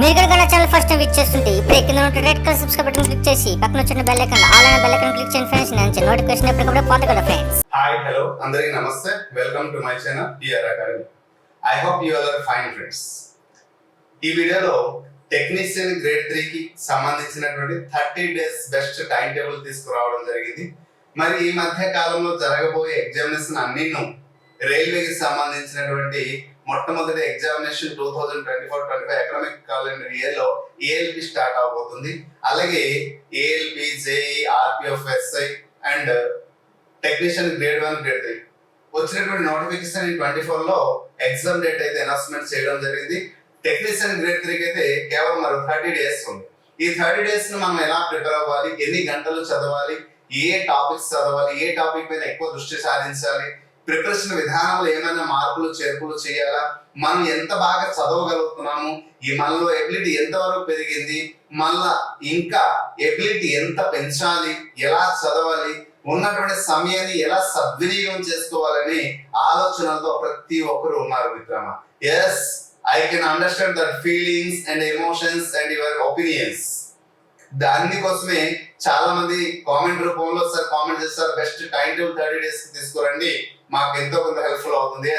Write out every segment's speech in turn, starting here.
మీరు కనుక channel first time visit చేస్తుంటే ఇప్పుడు కింద ఉన్న red colour subscribe button click చేసి పక్కన వచ్చిన బెల్ ఐకాన్ ఆల్ అనే బెల్ ఐకాన్ క్లిక్ చేయండి ఫ్రెండ్స్. నేను నోటిఫికేషన్ ఎప్పటికప్పుడు పొందగలరు ఫ్రెండ్స్. హాయ్ హలో అందరికీ నమస్తే, welcome to my channel PR academy. I hope you all are fine friends. ఈ వీడియోలో టెక్నీషియన్ గ్రేడ్ 3 కి సంబంధించినటువంటి 30 డేస్ బెస్ట్ టైం టేబుల్ తీసుకురావడం జరిగింది. మరి ఈ మధ్య కాలంలో జరగబోయే ఎగ్జామినేషన్ అన్నిను రైల్వేకి సంబంధించినటువంటి మొట్టమొదటి ఎగ్జామినేషన్ 2024-25 ఎకనామిక్ క్యాలెండర్ ఇయర్ లో ఏఎల్పి స్టార్ట్ అవబోతుంది. అలాగే ALP, JEE, RPF, SI and technician grade 1, grade 3 వచ్చినటువంటి నోటిఫికేషన్ 24 లో ఎగ్జామ్ డేట్ అయితే అనౌన్స్మెంట్ చేయడం జరిగింది. టెక్నీషియన్ గ్రేడ్ 3 కి అయితే కేవలం మరో 30 డేస్ ఉంది. ఈ 30 డేస్ ను మనం ఎలా ప్రిపేర్ అవ్వాలి, ఎన్ని గంటలు చదవాలి, ఏ టాపిక్స్ చదవాలి, ఏ టాపిక్ పైన ఎక్కువ దృష్టి సాధించాలి, ప్రిపరేషన్ విధానంలో ఏమైనా మార్పులు చేర్పులు చేయాలా, మనం ఎంత బాగా చదవగలుగుతున్నాము, ఈ మనలో ఎబిలిటీ ఎంత వరకు పెరిగింది, మళ్ళా ఇంకా ఎబిలిటీ ఎంత పెంచాలి, ఎలా చదవాలి, ఉన్నటువంటి సమయాన్ని ఎలా సద్వినియోగం చేసుకోవాలని ఆలోచనలతో ప్రతి ఒక్కరు ఉన్నారు మిత్రమా. Yes, I can understand that feelings and emotions and your opinions. దాని కోసమే చాలా మంది కామెంట్ రూపంలో సార్ కామెంట్ చేస్తారు, బెస్ట్ టైం టేబుల్ 30 డేస్ తీసుకురండి, మాకు ఎంతో కొంత హెల్ప్ఫుల్ అవుతుంది.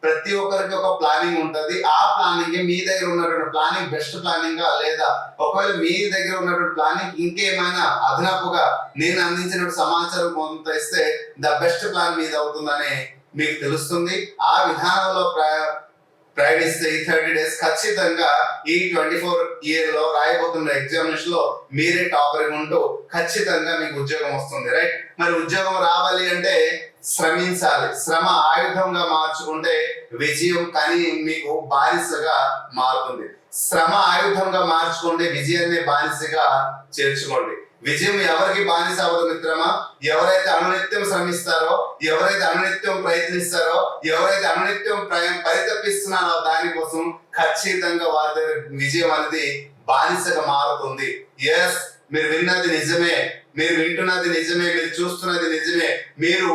ప్రతి ఒక్కరికి ఒక ప్లానింగ్ ఉంటుంది. ఆ ప్లానింగ్ మీ దగ్గర ఉన్నటువంటి ప్లానింగ్ బెస్ట్ ప్లానింగ్ గా, లేదా ఒకవేళ మీ దగ్గర ఉన్నటువంటి ప్లానింగ్ ఇంకేమైనా అదనపుగా నేను అందించిన సమాచారం కొంత ఇస్తే ద బెస్ట్ ప్లాన్ మీద అవుతుందని మీకు తెలుస్తుంది. ఆ విధానంలో ప్రయాణిస్తే ఈ 30 డేస్ ఖచ్చితంగా ఈ 24 ఇయర్ లో రాయబోతున్న ఎగ్జామినేషన్ లో మీరే టాపర్ ఉంటూ ఖచ్చితంగా మీకు ఉద్యోగం వస్తుంది. రైట్, మరి ఉద్యోగం రావాలి అంటే శ్రమించాలి. శ్రమ ఆయుధంగా మార్చుకుంటే విజయం కానీ మీకు బానిసగా మారుతుంది. శ్రమ ఆయుధంగా మార్చుకోండి, విజయాన్ని బానిసగా చేర్చుకోండి. విజయం ఎవరికి బానిస అవ్వదు మిత్రమా. ఎవరైతే అనునిత్యం శ్రమిస్తారో, ఎవరైతే అనునిత్యం ప్రయత్నిస్తారో, ఎవరైతే అనునిత్యం పరితపిస్తున్నారో దానికోసం ఖచ్చితంగా వారి దగ్గర విజయం అనేది బానిసగా మారుతుంది. ఎస్, మీరు విన్నది నిజమే, మీరు వింటున్నది నిజమే, మీరు చూస్తున్నది నిజమే. మీరు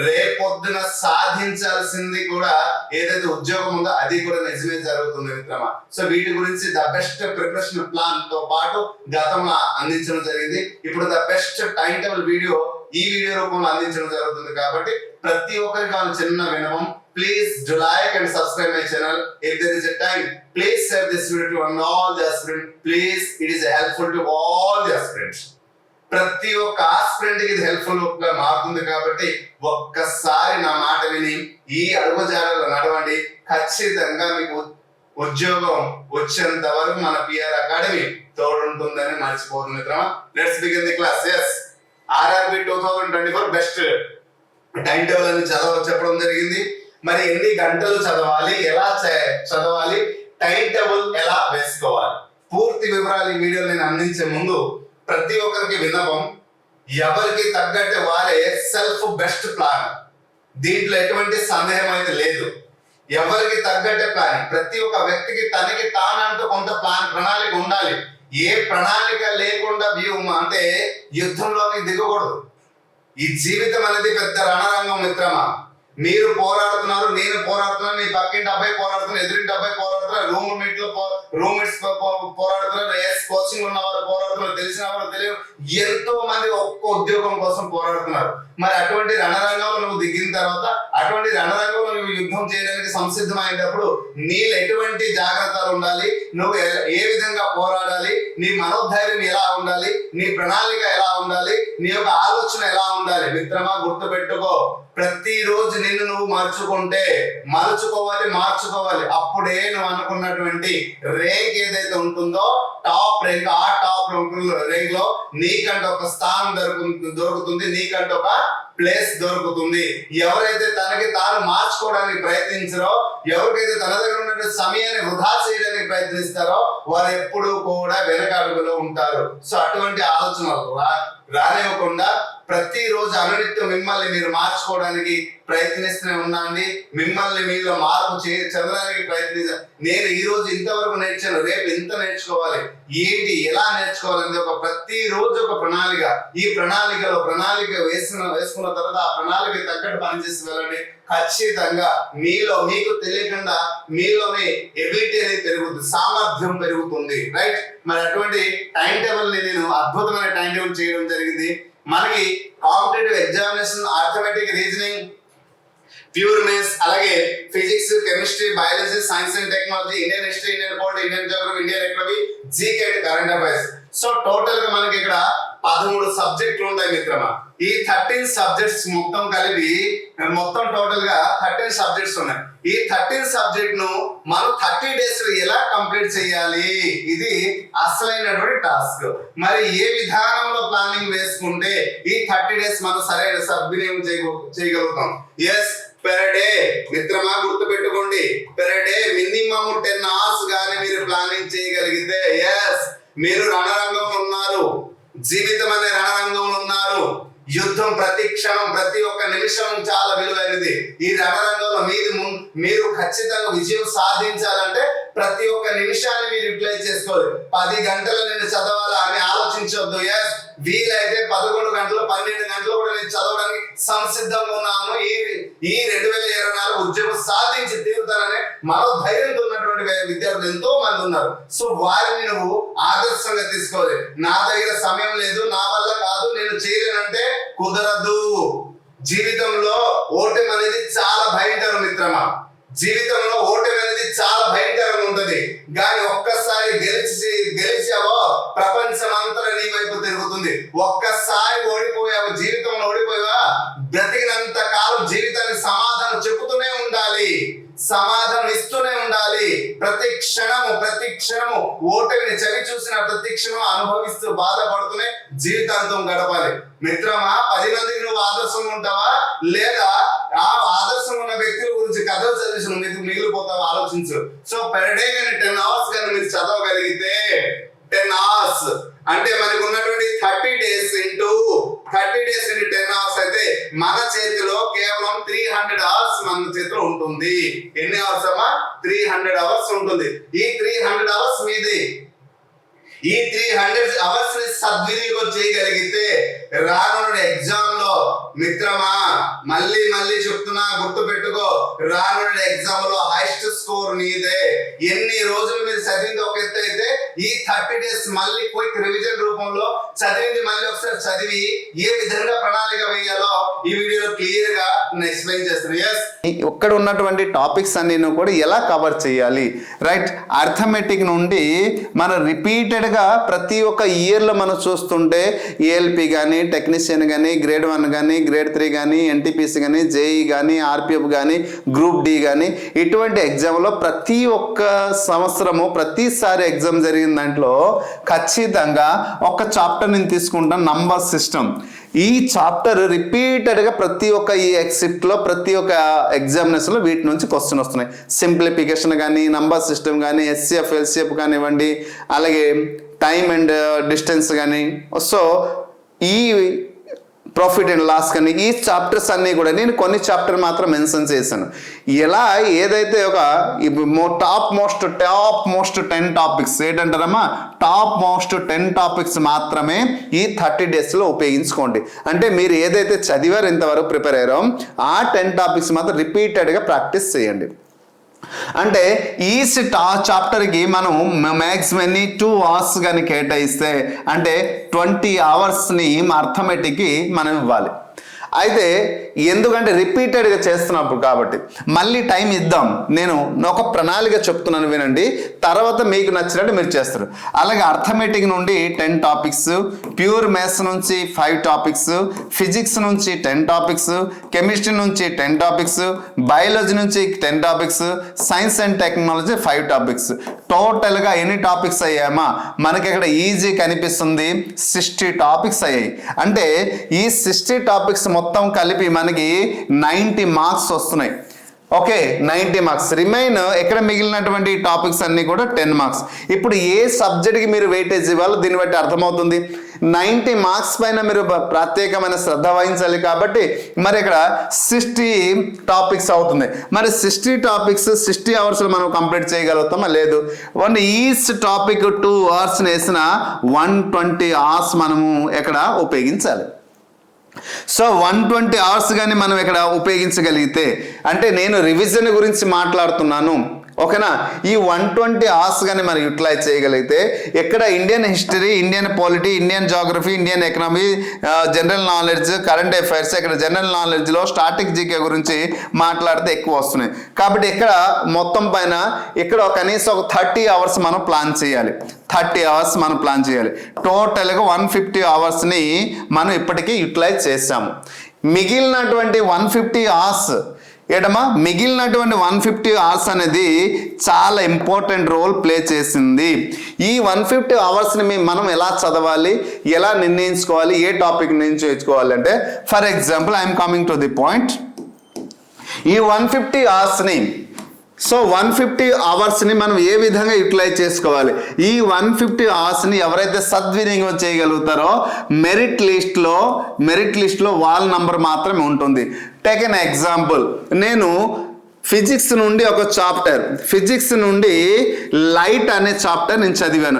రేపొద్దున సాధించాల్సింది కూడా ఏదైతే ఉద్యోగం ఉందో అది కూడా నిజమే జరుగుతుంది మిత్రమా. సో వీటి గురించి ద బెస్ట్ ప్రిపరేషన్ ప్లాన్ తో పాటు గతంలో అందించడం జరిగింది. ఇప్పుడు the best time table video ఈ వీడియో రూపంలో అందించడం జరుగుతుంది. కాబట్టి ప్రతి ఒక్కరికి వాళ్ళ చిన్న వినవం, please do like and subscribe my channel. If there is a time, please share this video to all the aspirants. Please, it is helpful to all the aspirants. ప్రతి ఒక్క ఆస్పిరెంట్ కి ఇది హెల్ప్ఫుల్ గా మారుతుంది. కాబట్టి ఒక్కసారి నా మాట విని ఈ అడుగుజాడల్లో నడవండి. ఖచ్చితంగా మీకు ఉద్యోగం వచ్చేంత వరకు మన పిఆర్ అకాడమీ తోడుంటుందని మర్చిపోతుంది మిత్రమా. Let's begin the class. yes, RRB 2024 best time table అని చెప్పడం జరిగింది. మరి ఎన్ని గంటలు చదవాలి, ఎలా చదవాలి, టైం టేబుల్ ఎలా వేసుకోవాలి, పూర్తి వివరాలు ఈ వీడియో నేను అందించే ముందు ప్రతి ఒక్కరికి విన్నపం, ఎవరికి తగ్గట్టు వారే సెల్ఫ్ బెస్ట్ ప్లాన్. దీంట్లో ఎటువంటి సందేహం అయితే లేదు. ఎవరికి తగ్గట్టే ప్లాన్, ప్రతి ఒక్క వ్యక్తికి తనకి తానంటూ కొంత ప్రణాళిక ఉండాలి. ఏ ప్రణాళిక లేకుండా అంటే యుద్ధంలోకి దిగకూడదు. ఈ జీవితం అనేది పెద్ద రణరంగం మిత్రమా. మీరు పోరాడుతున్నారు, నేను పోరాడుతున్నాను, నీ పక్కింటి అబ్బాయి పోరాడుతున్నారు, ఎదురింటి అబ్బాయి పోరాడుతున్నారు, రూమ్మేట్స్ పోరాడుతున్నారు, కోచింగ్ ఉన్న వారు పోరాడుతున్నారు, తెలిసిన వారు తెలియదు, ఎంతో మంది ఒక్క ఉద్యోగం కోసం పోరాడుతున్నారు. మరి అటువంటి రణరంగంలో నువ్వు దిగిన తర్వాత, అటువంటి రణరంగంలో నువ్వు యుద్ధం చేయడానికి సంసిద్ధమైనప్పుడు నీళ్ళు ఎటువంటి జాగ్రత్తలు ఉండాలి, నువ్వు ఏ విధంగా పోరాడాలి, నీ మనోధైర్యం ఎలా ఉండాలి, నీ ప్రణాళిక ఎలా ఉండాలి, నీ యొక్క ఆలోచన ఎలా ఉండాలి మిత్రమా. గుర్తు పెట్టుకో, ప్రతిరోజు నిన్ను నువ్వు మార్చుకోవాలి. అప్పుడే నువ్వు అనుకున్నటువంటి ర్యాంక్ ఏదైతే ఉంటుందో టాప్ ర్యాంక్, ఆ టాప్ ర్యాంక్ లో నీకంటే ఒక స్థానం దొరుకుతుంది, నీకంటే ఒక ప్లేస్ దొరుకుతుంది. ఎవరైతే తనకి తాను మార్చుకోవడానికి ప్రయత్నించారో, ఎవరికైతే తన దగ్గర ఉన్న సమయాన్ని వృధా చేయడానికి ప్రయత్నిస్తారో వారు ఎప్పుడు కూడా వెనక అడుగులో ఉంటారు. సో అటువంటి ఆలోచనలు రానివ్వకుండా ప్రతిరోజు అనునిత్యం మిమ్మల్ని మీరు మార్చుకోవడానికి ప్రయత్నిస్తూనే ఉండండి. మిమ్మల్ని మీలో మార్పు చెందడానికి ప్రయత్నించాలి. నేను ఈ రోజు ఇంతవరకు నేర్చాను, రేపు ఇంత నేర్చుకోవాలి, ఏంటి ఎలా నేర్చుకోవాలని ఒక ప్రతిరోజు ఒక ప్రణాళిక. ఈ ప్రణాళిక వేసుకున్న తర్వాత ఆ ప్రణాళిక తగ్గట్టు పనిచేసి వెళ్ళండి. ఖచ్చితంగా మీకు తెలియకుండా మీలోనే ఎబిలిటీ అనేది పెరుగుతుంది, సామర్థ్యం పెరుగుతుంది, రైట్? మరి అటువంటి టైం టేబుల్ ని నేను అద్భుతమైన టైం టేబుల్ చేయడం జరిగింది. మనకి competitive examination, arithmetic, reasoning, pure maths, అలాగే physics, chemistry, biology, science and technology, Indian history, Indian polity, Indian geography, Indian economy, GK and current affairs. So total గా మనకి ఇక్కడ 13 సబ్జెక్టులు ఉంటాయి మిత్రమా. ఈ 13 సబ్జెక్ట్స్ మొత్తం కలిపి టోటల్ గా 13 సబ్జెక్ట్స్ ఉన్నాయి. ఈ 13 సబ్జెక్ట్ ను మనం 30 డేస్ లో ఎలా కంప్లీట్ చేయాలి, ఇది అసలైనటువంటి టాస్క్. మరి ఏ విధానంలో ప్లానింగ్ వేసుకుంటే ఈ 30 డేస్ మనం సరైన సద్వినియోగం చేయగలుగుతాం? ఎస్, పెర్ డే మిత్రమా గుర్తు పెట్టుకోండి, పెర్ డే మినిమం 10 hours గానీ మీరు ప్లానింగ్ చేయగలిగితే, ఎస్ మీరు రణరంగంలో ఉన్నారు, జీవితం అనే రణరంగంలో ఉన్నారు. యుద్ధం ప్రతి క్షణం, ప్రతి ఒక్క నిమిషం చాలా విలువైనది. ఈ రణరంగంలో మీరు ఖచ్చితంగా విజయం సాధించాలంటే ప్రతి ఒక్క నిమిషాన్ని మీరు యూటిలైజ్ చేసుకోవాలి. 10 గంటలు నేను చదవాలా అని ఆలోచించొద్దు. ఎస్, వీలైతే 11 గంటలు, 12 గంటలు కూడా నేను చదవడానికి సంసిద్ధంగా ఉన్నాను. ఈ 2024 ఉద్యోగం సాధించి తీరుతాననే మరో ధైర్యంతో ఉన్నటువంటి విద్యార్థులు ఎంతో మంది ఉన్నారు. సో వారిని నువ్వు ఆదర్శంగా తీసుకోవాలి. నా దగ్గర సమయం లేదు, నా వల్ల కాదు, నేను చేయలేనంటే కుదరదు. జీవితంలో ఓటమి అనేది చాలా భయంకరం మిత్రమా. జీవితంలో ఓటమి అనేది చాలా భయంకరంగా ఉంటది. కానీ ఒక్కసారి గెలిచావో ప్రపంచం అంతా నీ వైపు తిరుగుతుంది. ఒక్కసారి ఓడిపోయావు, జీవితంలో ఓడిపోయావా, బ్రతికినంత కాలం జీవితానికి సమాధానం చెబుతూనే ఉండాలి, సమాధానం ఇస్తూనే ఉండాలి. ప్రతి క్షణము ఓటమిని చవి చూసిన ప్రతి క్షణం అనుభవిస్తూ బాధపడుతూనే జీవితాంతం గడపాలి. మిత్రమా, 10 మందికి నువ్వు ఆదర్శంగా ఉంటావా, లేదా ఆ ఆదర్శం ఉన్న వ్యక్తుల గురించి కథలు చదివి నువ్వు మిగిలిపోతావు? ఆలోచించు. సో పెర్ డే కానీ 10 hours కానీ మీరు చదవగలిగితే, 10 hours అంటే మనకు ఉన్నటువంటి 30 days into 10 hours అయితే మన చేతిలో కేవలం 300 hours మన చేతిలో ఉంటుంది. ఎన్ని అవర్స్ అమ్మా? 300 hours ఉంటుంది. ఈ 300 hours మీది. ఈ 300 hours ని సద్వినియోగం చేయగలిగితే రానున్న ఎగ్జామ్ లో మిత్రమా, మళ్ళీ చెప్తున్నా, గుర్తు పెట్టుకో, రానున్న ఎగ్జామ్ లో హైయెస్ట్ స్కోర్ నీదే. ఎన్ని రోజులు మీరు చదివింది ఒక ఎత్తు అయితే, ఈ 30 days మళ్ళీ క్విక్ రివిజన్ రూపంలో చదివింది మళ్ళీ ఒకసారి చదివి ఏ విధంగా ప్రణాళిక వేయాలో ఈ వీడియోలో క్లియర్ గా నేను ఎక్స్ప్లెయిన్ చేస్తాను. ఇక్కడ ఉన్నటువంటి టాపిక్స్ అన్ని కూడా ఎలా కవర్ చేయాలి, రైట్? అర్థమెటిక్ నుండి మనం రిపీటెడ్ గా ప్రతి ఒక్క ఇయర్ లో మనం చూస్తుంటే ఏఎల్పి కానీ, టెక్నీషియన్ కానీ, గ్రేడ్ 1 కానీ, గ్రేడ్ 3 కానీ, ఎన్టీపీసీ కానీ, జేఈ కానీ, ఆర్పిఎఫ్ కానీ, గ్రూప్ డి కానీ, ఇటువంటి ఎగ్జామ్లో ప్రతి ఒక్క సంవత్సరము ప్రతిసారి ఎగ్జామ్ జరిగిన దాంట్లో ఖచ్చితంగా ఒక చాప్టర్ నేను తీసుకుంటాను, నంబర్ సిస్టమ్. ఈ చాప్టర్ రిపీటెడ్గా ప్రతి ఒక్క ఈ ఎగ్జిట్లో, ప్రతి ఒక్క ఎగ్జామినేషన్లో వీటి నుంచి క్వశ్చన్ వస్తున్నాయి. సింప్లిఫికేషన్ కానీ, నంబర్ సిస్టమ్ కానీ, ఎస్సిఎఫ్ ఎల్సిఎఫ్ కానివ్వండి, అలాగే టైమ్ అండ్ డిస్టెన్స్ కానీ, సో ఈ ప్రాఫిట్ అండ్ లాస్ కానీ, ఈ చాప్టర్స్ అన్నీ కూడా నేను కొన్ని చాప్టర్ మాత్రం మెన్షన్ చేశాను. ఎలా ఏదైతే ఒక టాప్ మోస్ట్ 10 టాపిక్స్ ఏంటంటారమ్మా, టాప్ మోస్ట్ 10 టాపిక్స్ మాత్రమే ఈ 30 డేస్లో ఉపయోగించుకోండి. అంటే మీరు ఏదైతే చదివారో ఇంతవరకు ప్రిపేర్ అయ్యారో ఆ 10 టాపిక్స్ మాత్రం రిపీటెడ్గా ప్రాక్టీస్ చేయండి. అంటే ఈ చాప్టర్కి మనం మ్యాక్సిమం 2 hours కానీ కేటాయిస్తే అంటే 20 hours-ని అర్థమెటిక్కి మనం ఇవ్వాలి. అయితే ఎందుకంటే రిపీటెడ్గా చేస్తున్నప్పుడు కాబట్టి మళ్ళీ టైం ఇద్దాం. నేను ఒక ప్రణాళిక చెప్తున్నాను, వినండి, తర్వాత మీకు నచ్చినట్టు మీరు చేస్తారు. అలాగే అర్థమెటిక్ నుండి 10 టాపిక్స్, ప్యూర్ మ్యాథ్స్ నుంచి 5 టాపిక్స్, ఫిజిక్స్ నుంచి 10 టాపిక్స్, కెమిస్ట్రీ నుంచి 10 టాపిక్స్, బయాలజీ నుంచి 10 topics, science and technology 5 topics. టోటల్గా ఎన్ని టాపిక్స్ అయ్యామా మనకి ఇక్కడ ఈజీ కనిపిస్తుంది, 60 టాపిక్స్ అయ్యాయి. అంటే ఈ 60 టాపిక్స్ మొత్తం కలిపి మనకి 90 మార్క్స్ వస్తున్నాయి. Okay, 90 marks. రిమైన్ ఎక్కడ మిగిలినటువంటి టాపిక్స్ అన్ని కూడా 10 మార్క్స్. ఇప్పుడు ఏ సబ్జెక్ట్కి మీరు వెయిటేజ్ ఇవ్వాలో దీన్ని బట్టి అర్థమవుతుంది. 90 మార్క్స్ పైన మీరు ప్రత్యేకమైన శ్రద్ధ వహించాలి కాబట్టి మరి ఇక్కడ 60 టాపిక్స్ అవుతుంది. మరి 60 టాపిక్స్ 60 అవర్స్లో మనం కంప్లీట్ చేయగలుగుతామా? లేదు. వన్ ఈచ్ టాపిక్ 2 hours వేసిన 120 hours మనము ఎక్కడ ఉపయోగించాలి. సో 120 అవర్స్ కానీ మనం ఇక్కడ ఉపయోగించగలిగితే, అంటే నేను రివిజన్ గురించి మాట్లాడుతున్నాను, ఓకేనా. ఈ 120 అవర్స్ కానీ మనం యూటిలైజ్ చేయగలిగితే ఇక్కడ Indian history, Indian polity, Indian geography, Indian economy, general knowledge, current affairs, ఇక్కడ జనరల్ నాలెడ్జ్లో స్టాటిక్ జీకే గురించి మాట్లాడితే ఎక్కువ వస్తున్నాయి. కాబట్టి ఇక్కడ మొత్తం పైన ఇక్కడ కనీసం ఒక 30 అవర్స్ మనం ప్లాన్ చేయాలి. 30 అవర్స్ మనం ప్లాన్ చేయాలి. టోటల్గా 150 అవర్స్ని మనం ఇప్పటికీ యూటిలైజ్ చేసాము. మిగిలినటువంటి 150 అవర్స్ మిగిలినటువంటి 150 అవర్స్ అనేది చాలా ఇంపార్టెంట్ రోల్ ప్లే చేసింది. ఈ 150 అవర్స్ని మనం ఎలా చదవాలి, ఎలా నిర్ణయించుకోవాలి, ఏ టాపిక్ నిర్ణయించుకోవాలి అంటే, for example I'm coming to the point. ఈ 150 అవర్స్ని 150 అవర్స్ని మనం ఏ విధంగా యూటిలైజ్ చేసుకోవాలి? ఈ 150 అవర్స్ని ఎవరైతే సద్వినియోగం చేయగలుగుతారో మెరిట్ లిస్ట్లో వాళ్ళ నంబర్ మాత్రమే ఉంటుంది. టేక్ ఎన్ ఎగ్జాంపుల్, నేను ఫిజిక్స్ నుండి ఒక చాప్టర్, ఫిజిక్స్ నుండి లైట్ అనే చాప్టర్ నేను చదివాను.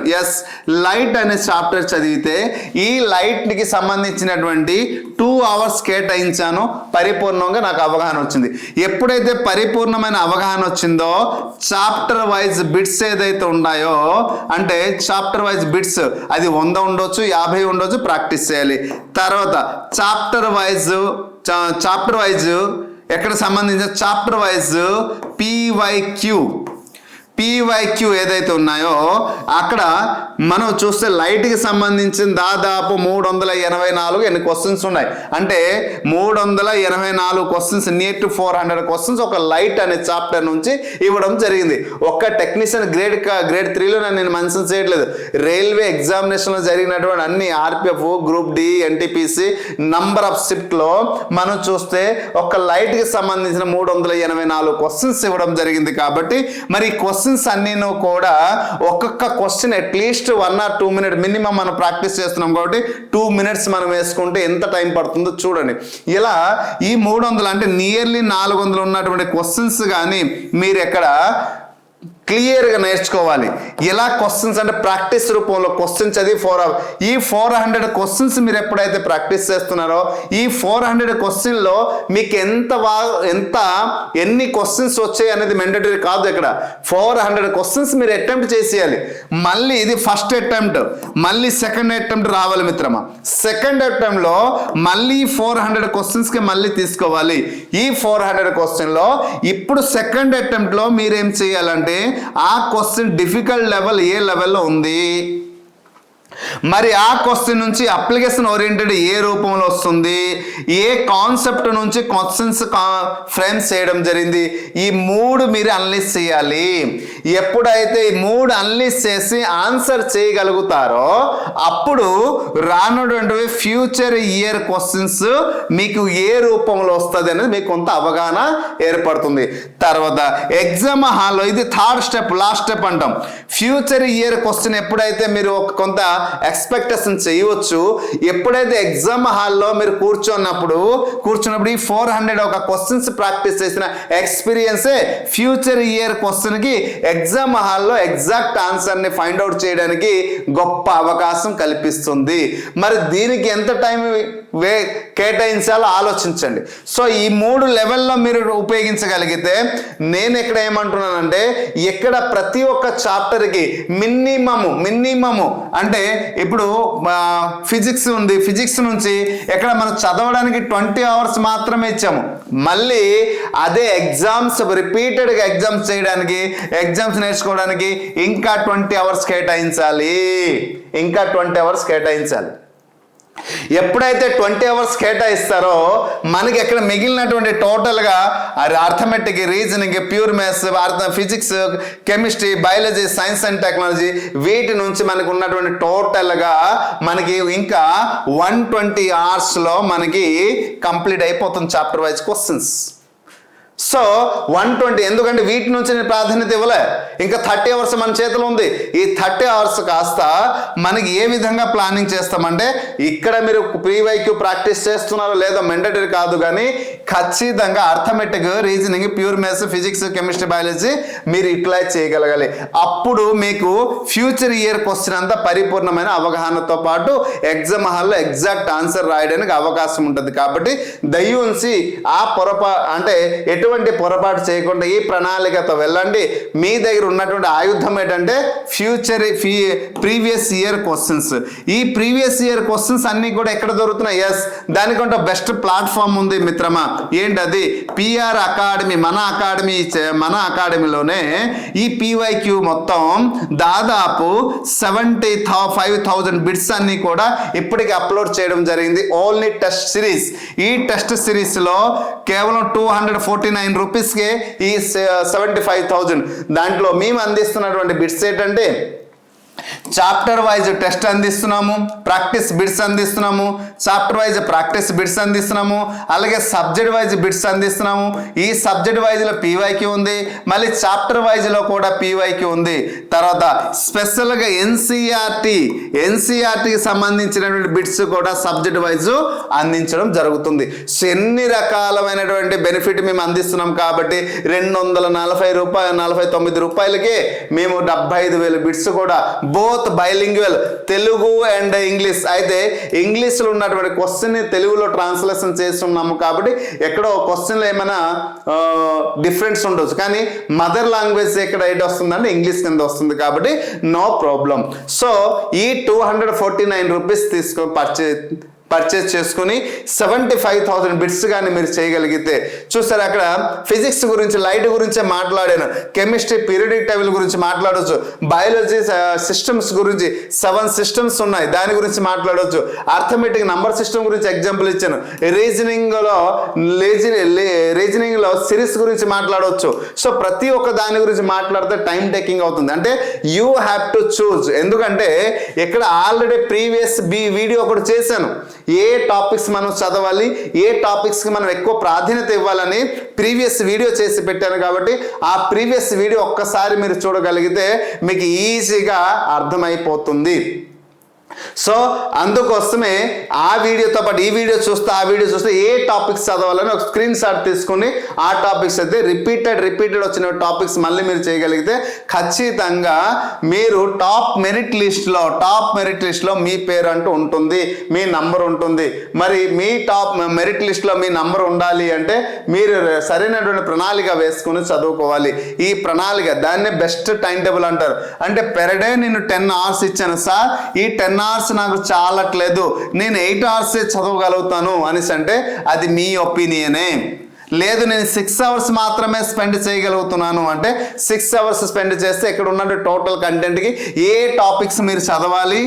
లైట్ అనే చాప్టర్ చదివితే ఈ లైట్కి సంబంధించినటువంటి 2 అవర్స్ కేటాయించాను. పరిపూర్ణంగా నాకు అవగాహన వచ్చింది. ఎప్పుడైతే పరిపూర్ణమైన అవగాహన వచ్చిందో చాప్టర్ వైజ్ బిట్స్ ఏదైతే ఉన్నాయో, అంటే చాప్టర్ వైజ్ బిట్స్ అది 100 ఉండొచ్చు, 50 ఉండొచ్చు, ప్రాక్టీస్ చేయాలి. తర్వాత చాప్టర్ వైజ్ ఎక్కడ సంబంధించిన చాప్టర్ వైజ్ పీవైక్యూ ఏదైతే ఉన్నాయో అక్కడ మనం చూస్తే లైట్కి సంబంధించిన దాదాపు 384 ఎన్ని క్వశ్చన్స్ ఉన్నాయి. అంటే 384 క్వశ్చన్స్, నియర్ టు 400 క్వశ్చన్స్ ఒక లైట్ అనే చాప్టర్ నుంచి ఇవ్వడం జరిగింది. ఒక్క టెక్నీషియన్ గ్రేడ్ 3లో నేను మెన్షన్ చేయట్లేదు. రైల్వే ఎగ్జామినేషన్లో జరిగినటువంటి అన్ని RPF, group D, NTPC number of షిఫ్ట్లో మనం చూస్తే ఒక లైట్కి సంబంధించిన 384 క్వశ్చన్స్ ఇవ్వడం జరిగింది. కాబట్టి మరి క్వశ్చన్స్ అన్నీను కూడా ఒక్కొక్క question at least 1 or 2 minutes minimum మనం ప్రాక్టీస్ చేస్తున్నాం. కాబట్టి 2 minutes మనం వేసుకుంటే ఎంత టైం పడుతుందో చూడండి. ఇలా ఈ 300 అంటే నియర్లీ 400 ఉన్నటువంటి క్వశ్చన్స్ కానీ మీరు ఎక్కడ క్లియర్గా నేర్చుకోవాలి. ఎలా క్వశ్చన్స్ అంటే ప్రాక్టీస్ రూపంలో క్వశ్చన్ చదివి 4 hours. ఈ 400 క్వశ్చన్స్ మీరు ఎప్పుడైతే ప్రాక్టీస్ చేస్తున్నారో ఈ 400 క్వశ్చన్లో మీకు ఎన్ని క్వశ్చన్స్ వచ్చాయి అనేది మెండటరీ కాదు. ఇక్కడ 400 క్వశ్చన్స్ మీరు అటెంప్ట్ చేసేయాలి. మళ్ళీ ఇది ఫస్ట్ అటెంప్ట్, మళ్ళీ సెకండ్ అటెంప్ట్ రావాలి మిత్రమా. సెకండ్ అటెంప్ట్లో మళ్ళీ 400 క్వశ్చన్స్కి మళ్ళీ తీసుకోవాలి. ఈ 400 క్వశ్చన్లో ఇప్పుడు సెకండ్ అటెంప్ట్లో మీరేం చేయాలంటే ఆ క్వశ్చన్ డిఫికల్ట్ లెవెల్ ఏ లెవెల్లో ఉంది, మరి ఆ క్వశ్చన్ నుంచి అప్లికేషన్ ఓరియంటెడ్ ఏ రూపంలో వస్తుంది, ఏ కాన్సెప్ట్ నుంచి క్వశ్చన్స్ ఫ్రేమ్స్ చేయడం జరిగింది, ఈ 3 మీరు అనలైజ్ చేయాలి. ఎప్పుడైతే ఈ 3 అనలైజ్ చేసి ఆన్సర్ చేయగలుగుతారో అప్పుడు రానున్నటువంటి ఫ్యూచర్ ఇయర్ క్వశ్చన్స్ మీకు ఏ రూపంలో వస్తుంది అనేది మీకు కొంత అవగాహన ఏర్పడుతుంది. తర్వాత ఎగ్జామ్ హాల్లో ఇది థర్డ్ స్టెప్, లాస్ట్ స్టెప్ అంటాం. ఫ్యూచర్ ఇయర్ క్వశ్చన్ ఎప్పుడైతే మీరు కొంత ఎక్స్పెక్టేషన్ చేయవచ్చు, ఎప్పుడైతే ఎగ్జామ్ హాల్లో మీరు కూర్చున్నప్పుడు ఈ 400 ఒక క్వశ్చన్స్ ప్రాక్టీస్ చేసిన ఎక్స్పీరియన్సే ఫ్యూచర్ ఇయర్ క్వశ్చన్కి ఎగ్జామ్ హాల్లో ఎగ్జాక్ట్ ఆన్సర్ని ఫైండ్ అవుట్ చేయడానికి గొప్ప అవకాశం కల్పిస్తుంది. మరి దీనికి ఎంత టైం కేటాయించాలో ఆలోచించండి. సో ఈ 3 లెవెల్లో మీరు ఉపయోగించగలిగితే, నేను ఇక్కడ ఏమంటున్నానంటే ఇక్కడ ప్రతి ఒక్క చాప్టర్కి మినిమము అంటే ఇప్పుడు ఫిజిక్స్ ఉంది, ఫిజిక్స్ నుంచి ఎక్కడ మనం చదవడానికి 20 hours మాత్రమే ఇచ్చాము. మళ్ళీ అదే రిపీటెడ్గా ఎగ్జామ్స్ చేయడానికి, ఎగ్జామ్స్ నేర్చుకోవడానికి ఇంకా 20 hours కేటాయించాలి. ఎప్పుడైతే 20 hours కేటాయిస్తారో మనకి ఎక్కడ మిగిలినటువంటి టోటల్గా arithmetic, reasoning, pure maths, physics, chemistry, biology, science and technology, వీటి నుంచి మనకు ఉన్నటువంటి టోటల్గా మనకి ఇంకా 120 hours మనకి కంప్లీట్ అయిపోతుంది చాప్టర్ వైజ్ క్వశ్చన్స్. సో 120, ఎందుకంటే వీటి నుంచి నేను ప్రాధాన్యత ఇవ్వలే. ఇంకా 30 అవర్స్ మన చేతిలో ఉంది. ఈ 30 అవర్స్ కాస్త మనకి ఏ విధంగా ప్లానింగ్ చేస్తామంటే, ఇక్కడ మీరు ప్రీవైక్యూ ప్రాక్టీస్ చేస్తున్నారో లేదో మెండటరీ కాదు, కానీ ఖచ్చితంగా arithmetic, reasoning, pure maths, physics, chemistry, biology మీరు యూటిలైజ్ చేయగలగాలి. అప్పుడు మీకు ఫ్యూచర్ ఇయర్ క్వశ్చన్ అంతా పరిపూర్ణమైన అవగాహనతో పాటు ఎగ్జామ్ హాల్లో ఎగ్జాక్ట్ ఆన్సర్ రాయడానికి అవకాశం ఉంటుంది. కాబట్టి దయ్యుంచి ఆ అంటే ఎటువంటి పొరపాటు చేయకుండా ఈ ప్రణాళికతో వెళ్ళండి. మీ దగ్గర ఉన్నటువంటి ఆయుధం ఏంటంటే ప్రీవియస్ ఇయర్ క్వశ్చన్స్. ఈ ప్రీవియస్ ఇయర్ క్వశ్చన్స్ అన్ని కూడా ఎక్కడ దొరుకుతున్నాయి? ఎస్, దానికంటే బెస్ట్ ప్లాట్ఫామ్ ఉంది మిత్రమా. ఏంటది? PR academy. మన అకాడమీలోనే ఈ పీవైక్యూ మొత్తం దాదాపు 75,000 బిట్స్ అన్ని కూడా ఇప్పటికి అప్లోడ్ చేయడం జరిగింది. Only test series. ఈ టెస్ట్ సిరీస్ లో కేవలం 249 రూపీస్కే ఈ 75,000. దాంట్లో మేము అందిస్తున్నటువంటి బిట్స్ ఏంటంటే, చాప్టర్ వైజ్ టెస్ట్ అందిస్తున్నాము, ప్రాక్టీస్ బిట్స్ అందిస్తున్నాము, చాప్టర్ వైజ్ ప్రాక్టీస్ బిట్స్ అందిస్తున్నాము, అలాగే సబ్జెక్ట్ వైజ్ బిట్స్ అందిస్తున్నాము. ఈ సబ్జెక్ట్ వైజ్లో పీవైక్యూ ఉంది, మళ్ళీ చాప్టర్ వైజ్లో కూడా పీవైక్యూ ఉంది. తర్వాత స్పెషల్గా ఎన్సీఆర్టీకి సంబంధించినటువంటి బిట్స్ కూడా సబ్జెక్ట్ వైజ్ అందించడం జరుగుతుంది. ఎన్ని రకాలమైనటువంటి బెనిఫిట్ మేము అందిస్తున్నాం కాబట్టి 249 రూపాయలకే మేము 75,000 బిట్స్ కూడా both bilingual, Telugu and English. అయితే ఇంగ్లీష్లో ఉన్నటువంటి క్వశ్చన్ని తెలుగులో ట్రాన్స్లేషన్ చేస్తున్నాము కాబట్టి ఎక్కడో క్వశ్చన్లో ఏమైనా డిఫరెన్స్ ఉండొచ్చు, కానీ మదర్ లాంగ్వేజ్ ఎక్కడ ఏంటి వస్తుందంటే ఇంగ్లీష్ కింద వస్తుంది కాబట్టి నో ప్రాబ్లం. సో ఈ 249 రూపీస్ తీసుకొని పర్చేజ్ చేసుకుని 75,000 బిట్స్ కానీ మీరు చేయగలిగితే, చూస్తారు అక్కడ ఫిజిక్స్ గురించి, లైట్ గురించే మాట్లాడాను, కెమిస్ట్రీ పీరియాడిక్ టేబుల్ గురించి మాట్లాడవచ్చు, బయాలజీ సిస్టమ్స్ గురించి 7 సిస్టమ్స్ ఉన్నాయి దాని గురించి మాట్లాడవచ్చు, అర్థమెటిక్ నంబర్ సిస్టమ్ గురించి ఎగ్జాంపుల్ ఇచ్చాను, రీజనింగ్లో సిరీస్ గురించి మాట్లాడవచ్చు. సో ప్రతి ఒక్క దాని గురించి మాట్లాడితే టైం టేకింగ్ అవుతుంది. అంటే యూ హ్యావ్ టు చూజ్. ఎందుకంటే ఇక్కడ ఆల్రెడీ ప్రీవియస్ వీడియో ఒకటి చేశాను, ఏ టాపిక్స్ మనం చదవాలి, ఏ టాపిక్స్కి మనం ఎక్కువ ప్రాధాన్యత ఇవ్వాలని ప్రీవియస్ వీడియో చేసి పెట్టాను. కాబట్టి ఆ ప్రీవియస్ వీడియో ఒక్కసారి మీరు చూడగలిగితే మీకు ఈజీగా అర్థమైపోతుంది. సో అందుకోసమే ఆ వీడియోతో పాటు ఈ వీడియో చూస్తే, ఆ వీడియో చూస్తే ఏ టాపిక్స్ చదవాలని ఒక స్క్రీన్ షాట్ తీసుకుని ఆ టాపిక్స్ అయితే రిపీటెడ్ వచ్చిన టాపిక్స్ మళ్ళీ మీరు చేయగలిగితే ఖచ్చితంగా మీరు టాప్ మెరిట్ లిస్ట్లో మీ పేరు అంటూ ఉంటుంది, మీ నంబర్ ఉంటుంది. మరి మీ టాప్ మెరిట్ లిస్ట్లో మీ నంబర్ ఉండాలి అంటే మీరు సరైనటువంటి ప్రణాళిక వేసుకుని చదువుకోవాలి. ఈ ప్రణాళిక దాన్నే బెస్ట్ టైం టేబుల్ అంటారు. అంటే పెర్ డే నేను 10 hours ఇచ్చాను సార్, ఈ 10 hours నాకు చాలట్లేదు, నేను 8 hours చదవగలుగుతాను అనేసి అంటే అది మీ ఒపీనియనే. లేదు నేను 6 hours మాత్రమే స్పెండ్ చేయగలుగుతున్నాను అంటే 6 hours స్పెండ్ చేస్తే ఇక్కడ ఉన్న టోటల్ కంటెంట్కి ఏ టాపిక్స్ మీరు చదవాలి,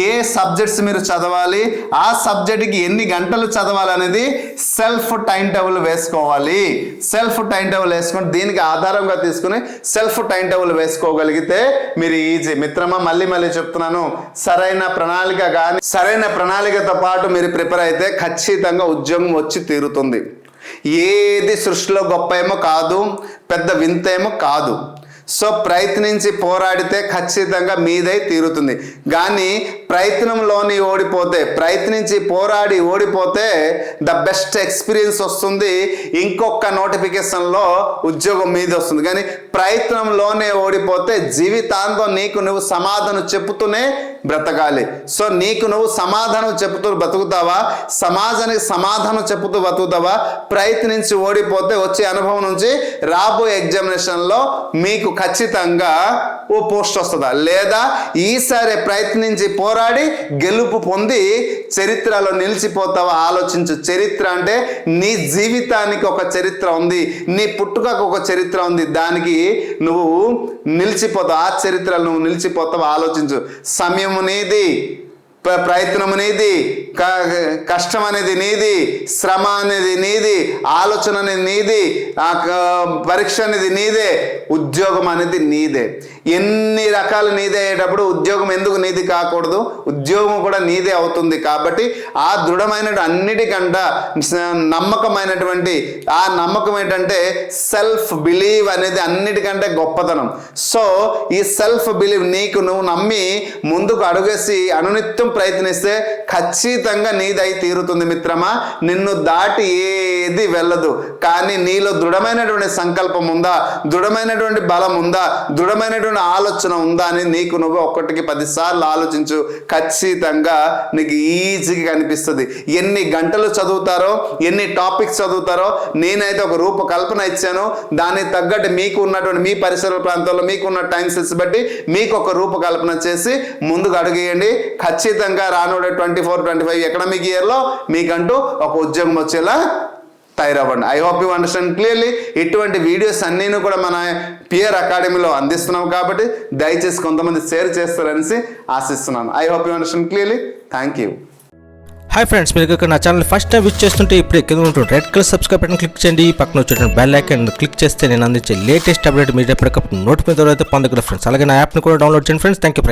ఏ సబ్జెక్ట్స్ మీరు చదవాలి, ఆ సబ్జెక్ట్కి ఎన్ని గంటలు చదవాలి అనేది సెల్ఫ్ టైం టేబుల్ వేసుకోవాలి. సెల్ఫ్ టైం టేబుల్ వేసుకొని దీనికి ఆధారంగా తీసుకుని సెల్ఫ్ టైం టేబుల్ వేసుకోగలిగితే మీరు ఈజీ. మిత్రమా, మళ్ళీ చెప్తున్నాను, సరైన ప్రణాళికతో పాటు మీరు ప్రిపేర్ అయితే ఖచ్చితంగా ఉద్యోగం వచ్చి తీరుతుంది. ఏది సృష్టిలో గొప్ప ఏమో కాదు, పెద్ద వింత ఏమో కాదు. సో ప్రయత్నించి పోరాడితే ఖచ్చితంగా మీదై తీరుతుంది. కానీ ప్రయత్నంలోని ప్రయత్నించి పోరాడి ఓడిపోతే ద బెస్ట్ ఎక్స్పీరియన్స్ వస్తుంది, ఇంకొక నోటిఫికేషన్లో ఉద్యోగం మీద వస్తుంది. కానీ ప్రయత్నంలోనే ఓడిపోతే జీవితాంతం నీకు నువ్వు సమాధానం చెప్పుతూనే బ్రతకాలి. సో నీకు నువ్వు సమాధానం చెబుతూ బతుకుతావా, సమాజానికి సమాధానం చెబుతూ బతుకుతావా? ప్రయత్నించి ఓడిపోతే వచ్చే అనుభవం నుంచి రాబోయే ఎగ్జామినేషన్లో మీకు ఖచ్చితంగా ఓ పోస్ట్ వస్తుందా, లేదా ఈసారి ప్రయత్నించి పోరాడి గెలుపు పొంది చరిత్రలో నిలిచిపోతావా? ఆలోచించు. చరిత్ర అంటే నీ జీవితానికి ఒక చరిత్ర ఉంది, నీ పుట్టుకకు ఒక చరిత్ర ఉంది, దానికి నువ్వు నిలిచిపోతావు, ఆ చరిత్రలో నువ్వు నిలిచిపోతావు. ఆలోచించు. సమయం నీది, ప్రయత్నం నీది, కష్టం అనేది నీది, శ్రమ అనేది నీది, ఆలోచన అనేది నీది, పరీక్ష అనేది నీదే, ఉద్యోగం అనేది నీదే. ఎన్ని రకాలు నీదే అయ్యేటప్పుడు ఉద్యోగం ఎందుకు నీది కాకూడదు? ఉద్యోగం కూడా నీదే అవుతుంది. కాబట్టి ఆ దృఢమైన అన్నిటికంట నమ్మకమైనటువంటి ఆ నమ్మకం ఏంటంటే సెల్ఫ్ బిలీవ్ అనేది అన్నిటికంటే గొప్పతనం. సో ఈ సెల్ఫ్ బిలీవ్ నీకు నువ్వు నమ్మి ముందుకు అడుగేసి అనునిత్యం ప్రయత్నిస్తే ఖచ్చితంగా నీదై తీరుతుంది మిత్రమా. నిన్ను దాటి ఏది వెళ్ళదు. కానీ నీలో దృఢమైనటువంటి సంకల్పం ఉందా, దృఢమైనటువంటి బలం ఉందా, దృఢమైనటువంటి ఆలోచన ఉందా అని నీకు నువ్వు ఒక్కటికి 10 సార్లు ఆలోచించు. ఖచ్చితంగా నీకు ఈజీగా కనిపిస్తుంది. ఎన్ని గంటలు చదువుతారో, ఎన్ని టాపిక్స్ చదువుతారో నేనైతే ఒక రూపకల్పన ఇచ్చాను. దానికి తగ్గట్టు మీకు ఉన్నటువంటి మీ పరిసర ప్రాంతాల్లో మీకున్న టైం సెన్స్ బట్టి మీకు ఒక రూపకల్పన చేసి ముందుకు అడుగేయండి. ఖచ్చితంగా రానుడే 24-25 ఎకనామిక్ ఇయర్లో మీకంటూ ఒక ఉద్యోగం వచ్చేలా తయారవ్వండి. I hope you understand clearly. ఇటువంటి వీడియోస్ అన్నీ కూడా మన పియర్ అకాడమీలో అందిస్తున్నాం కాబట్టి దయచేసి కొంతమంది షేర్ చేస్తారనేసి ఆశిస్తున్నాను. I hope you understand clearly. Thank you. Hi friends, మీరు ఇక్కడ నా ఛానల్ ఫస్ట్ టైం విజిట్ చేస్తుంటే ఇప్పుడే కింద ఉంటుంది red colour subscribe button click చేయండి. పక్కన వచ్చేటువంటి బెల్ ఐకాన్ క్లిక్ చేస్తే నేను అందించే లేటెస్ట్ అప్డేట్ మీరు ఎప్పటికప్పుడు నోటిఫికేషన్ అయితే పొందగలరు ఫ్రెండ్స్. అలాగే నా యాప్ని కూడా డౌన్లోడ్ చేయండి ఫ్రెండ్స్. Thank you.